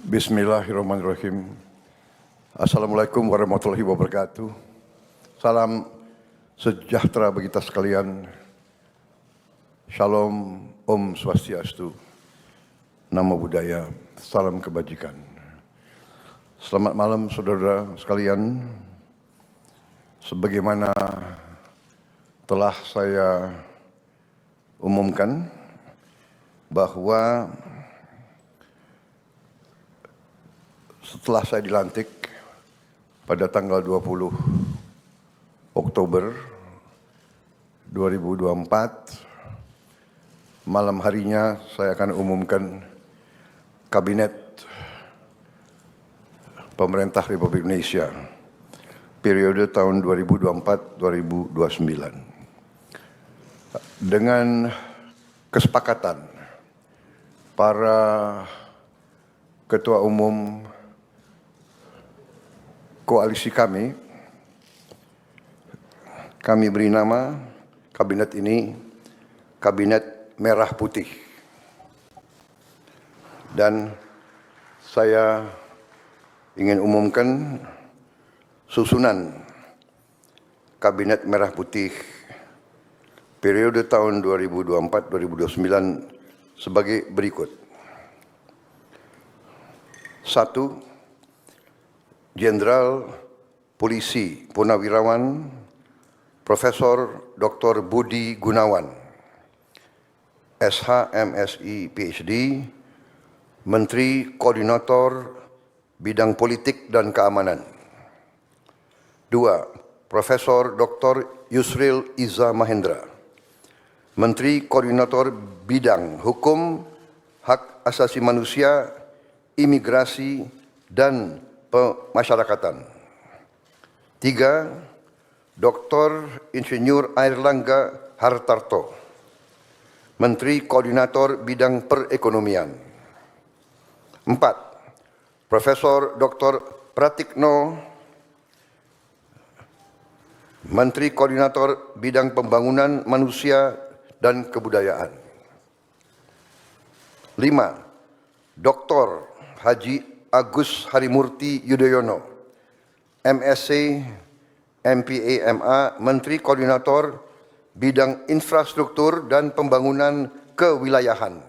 Bismillahirrahmanirrahim. Assalamualaikum warahmatullahi wabarakatuh. Salam sejahtera bagi kita sekalian. Shalom, Om Swastiastu, Namo Buddhaya, salam kebajikan. Selamat malam saudara sekalian. Sebagaimana telah saya umumkan bahwa setelah saya dilantik pada tanggal 20 Oktober 2024, malam harinya saya akan umumkan Kabinet Pemerintah Republik Indonesia periode tahun 2024-2029 dengan kesepakatan para ketua umum koalisi kami beri nama kabinet ini Kabinet Merah Putih. Dan saya ingin umumkan susunan Kabinet Merah Putih periode tahun 2024-2029 sebagai berikut. 1. Jenderal Polisi Purnawirawan Profesor Dr. Budi Gunawan, SH, MSI, PhD, Menteri Koordinator Bidang Politik dan Keamanan. 2. Profesor Dr. Yusril Iza Mahendra, Menteri Koordinator Bidang Hukum, Hak Asasi Manusia, Imigrasi, dan Pemasyarakatan. 3. Dr. Insinyur Airlangga Hartarto, Menteri Koordinator Bidang Perekonomian. 4. Profesor Dr. Pratikno, Menteri Koordinator Bidang Pembangunan Manusia dan Kebudayaan. 5. Dr. Haji Agus Harimurti Yudhoyono, MSc, MPA, MA, Menteri Koordinator Bidang Infrastruktur dan Pembangunan Kewilayahan.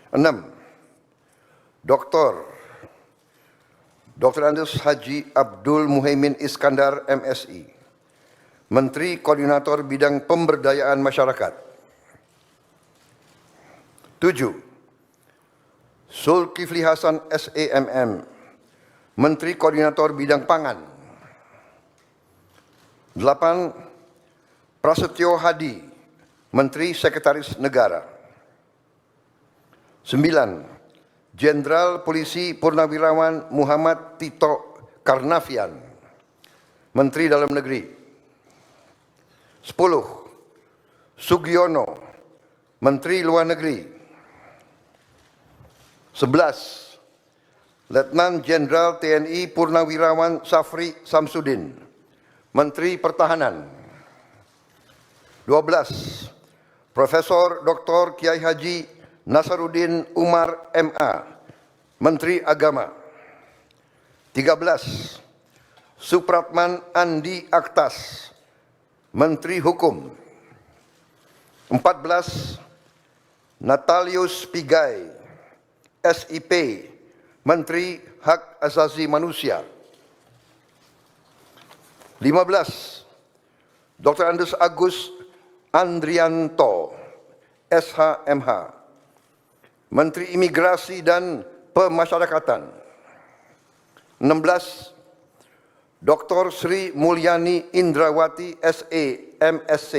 6. Dr. Andes Haji Abdul Muhaimin Iskandar, MSI, Menteri Koordinator Bidang Pemberdayaan Masyarakat. 7. Zulkifli Hasan, SEMM, Menteri Koordinator Bidang Pangan. 8. Prasetyo Hadi, Menteri Sekretaris Negara. 9. Jenderal Polisi Purnawirawan Muhammad Tito Karnavian, Menteri Dalam Negeri. 10. Sugiono, Menteri Luar Negeri. 11. Letnan Jenderal TNI Purnawirawan Safri Samsudin, Menteri Pertahanan. 12. Profesor Dr. Kiai Haji Nasaruddin Umar, MA, Menteri Agama. 13. Supratman Andi Aktas, Menteri Hukum. 14. Natalius Pigai, SIP, Menteri Hak Asasi Manusia. 15. Dr. Andes Agus Andrianto, SHMH, Menteri Imigrasi dan Pemasyarakatan. 16. Dr. Sri Mulyani Indrawati, SE, MSc,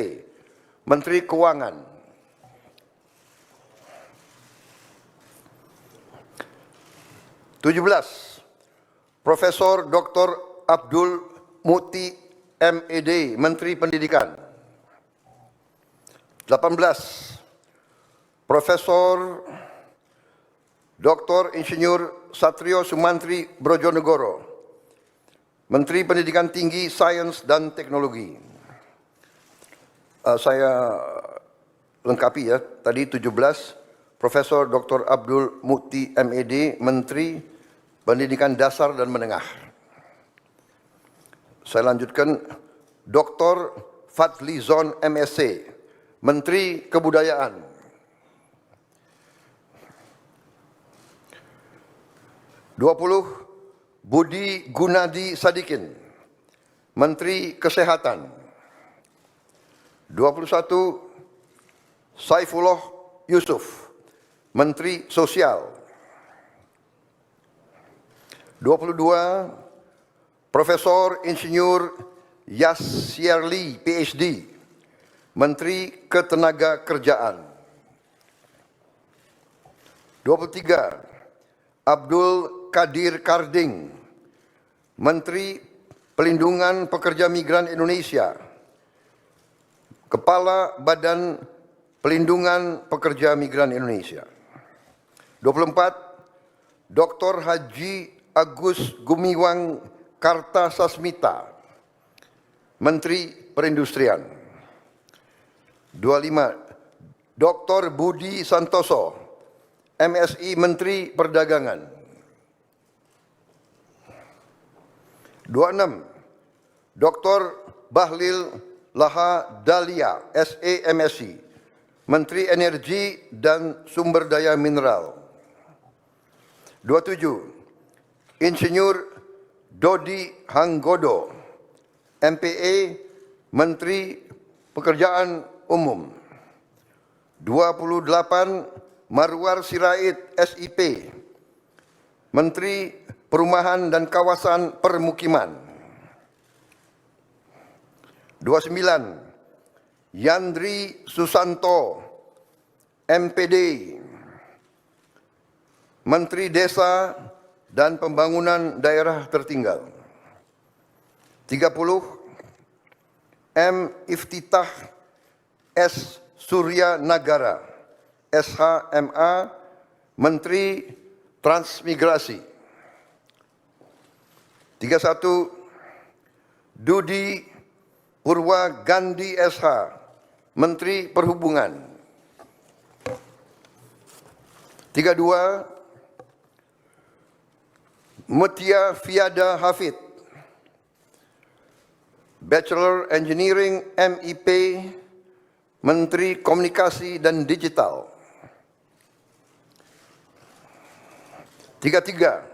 Menteri Keuangan. 17. Profesor Dr. Abdul Muti, MED, Menteri Pendidikan. 18. Profesor Dr. Insinyur Satrio Sumantri Brojonegoro, Menteri Pendidikan Tinggi, Sains dan Teknologi. Saya lengkapi ya, tadi 17 Profesor Dr. Abdul Mukti MED, Menteri Pendidikan Dasar dan Menengah. Saya lanjutkan, Dr. Fadlizon MSc, Menteri Kebudayaan. Budi Gunadi Sadikin, Menteri Kesehatan. 21, Saifullah Yusuf, Menteri Sosial. 22, Profesor Insinyur Yasyarli, PhD, Menteri Ketenagakerjaan. 23, Abdul Qadir Karding, Menteri Pelindungan Pekerja Migran Indonesia, Kepala Badan Pelindungan Pekerja Migran Indonesia. 24, Dr. Haji Agus Gumiwang Kartasasmita, Menteri Perindustrian. 25, Dr. Budi Santoso, MSI, Menteri Perdagangan. 26, Dr. Bahlil Laha Dalia, SE, MSI, Menteri Energi dan Sumber Daya Mineral. 27, Insinyur Dodi Hanggodo, MPE, Menteri Pekerjaan Umum. 28, Marwar Sirait, SIP, Menteri Perumahan dan Kawasan Permukiman. 29, Yandri Susanto, MPD, Menteri Desa dan Pembangunan Daerah Tertinggal. 30, M. Iftitah S. Surya Nagara, SHMA, Menteri Transmigrasi. 31, Dudi Purwa Gandhi SH, Menteri Perhubungan. 32, Mutia Fiada Hafid, Bachelor Engineering MIP, Menteri Komunikasi dan Digital. 33,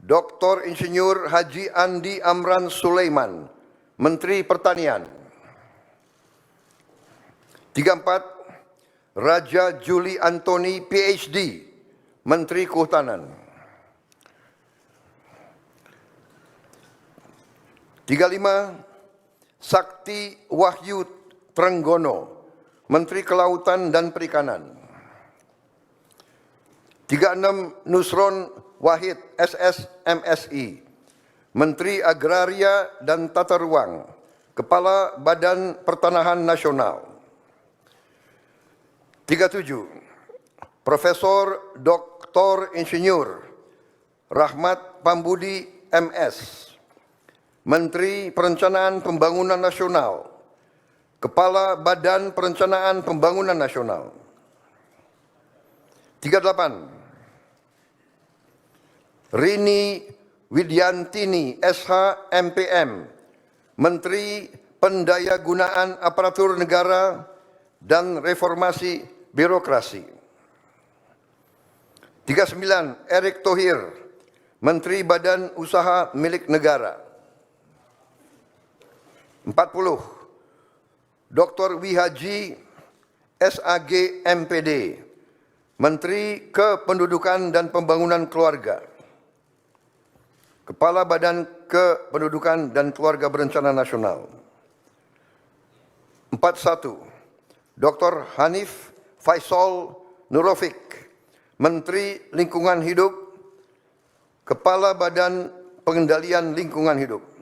Dr. Insinyur Haji Andi Amran Sulaiman, Menteri Pertanian. 34, Raja Juli Antoni, PhD, Menteri Kehutanan. 35, Sakti Wahyu Trenggono, Menteri Kelautan dan Perikanan. 36, Nusron Wahid, SS, MSI, Menteri Agraria dan Tata Ruang, Kepala Badan Pertanahan Nasional. 37, Profesor Dr. Insinyur Rahmat Pambudi, MS, Menteri Perencanaan Pembangunan Nasional, Kepala Badan Perencanaan Pembangunan Nasional. 38, Rini Widyantini, SH, MPM, Menteri Pendayagunaan Aparatur Negara dan Reformasi Birokrasi. 39, Erick Thohir, Menteri Badan Usaha Milik Negara. 40, Dr. Wihaji SAG, MPD, Menteri Kependudukan dan Pembangunan Keluarga, Kepala Badan Kependudukan dan Keluarga Berencana Nasional. 41, Dr. Hanif Faisal Nurofik, Menteri Lingkungan Hidup, Kepala Badan Pengendalian Lingkungan Hidup.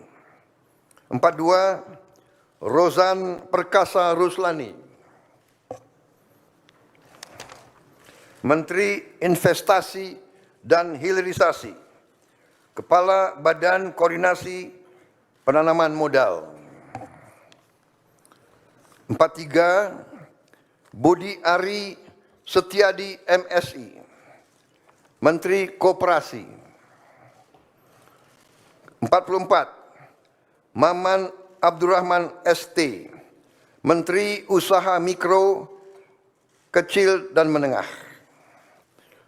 42, Rozan Perkasa Ruslani, Menteri Investasi dan Hilirisasi, Kepala Badan Koordinasi Penanaman Modal. 43, Budi Ari Setiadi MSI, Menteri Koperasi. 44, Maman Abdurrahman ST, Menteri Usaha Mikro, Kecil dan Menengah.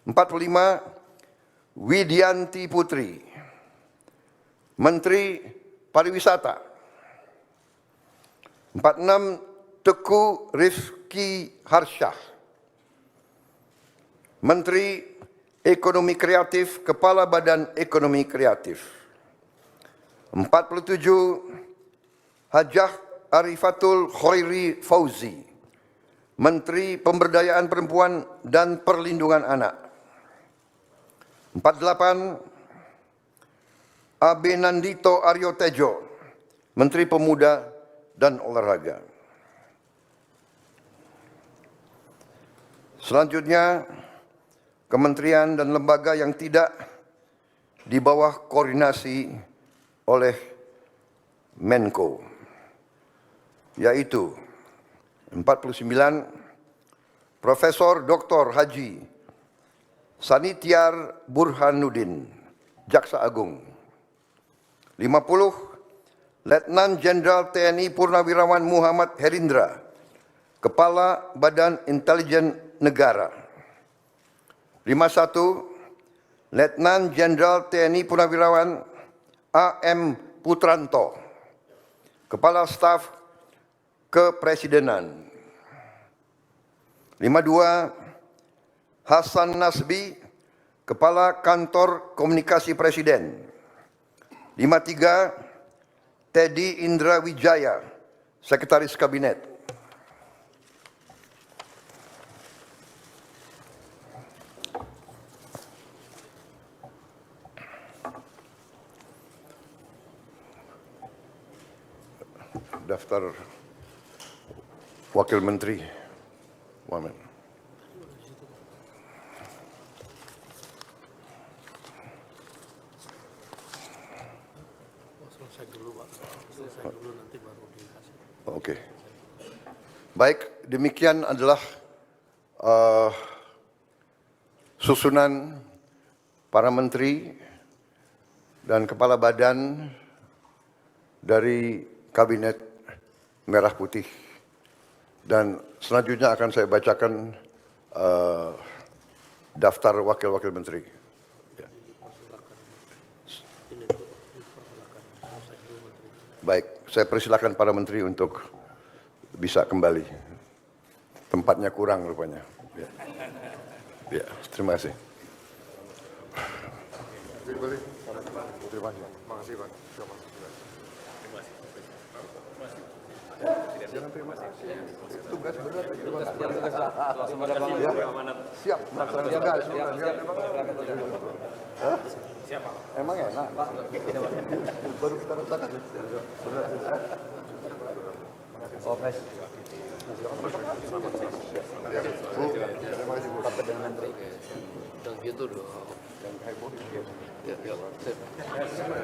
45, Widianti Putri, Menteri Pariwisata. 46, Teguh Rifki Harsyah, Menteri Ekonomi Kreatif, Kepala Badan Ekonomi Kreatif. 47, Hajah Arifatul Khairi Fauzi, Menteri Pemberdayaan Perempuan dan Perlindungan Anak. 48, Abe Nandito Aryo Tejo, Menteri Pemuda dan Olahraga. Selanjutnya, kementerian dan lembaga yang tidak di bawah koordinasi oleh Menko, yaitu 49, Profesor Dr. Haji Sanitiar Burhanuddin, Jaksa Agung. 50, Letnan Jenderal TNI Purnawirawan Muhammad Herindra, Kepala Badan Intelijen Negara. 51, Letnan Jenderal TNI Purnawirawan AM Putranto, Kepala Staf Kepresidenan. 52, Hasan Nasbi, Kepala Kantor Komunikasi Presiden. 53, Teddy Indra Wijaya, Sekretaris Kabinet. Daftar Wakil Menteri. Wamen. Oke. Baik, demikian adalah susunan para menteri dan kepala badan dari Kabinet Merah Putih. Dan selanjutnya akan saya bacakan daftar wakil-wakil menteri. Baik, saya persilakan para menteri untuk bisa kembali. Tempatnya kurang rupanya. Ya, terima kasih. Terima kasih, Pak. Terima kasih. Tugas berat. Siap, melaksanakan jaga. Siap, Pak. Emang enak? Baru kita letakkan. Oh, baik. Terima kasih, Bu. Pak Perdana Menteri. Dan gitu dong. Dan heboh. Ya, ya. Terima kasih, Pak.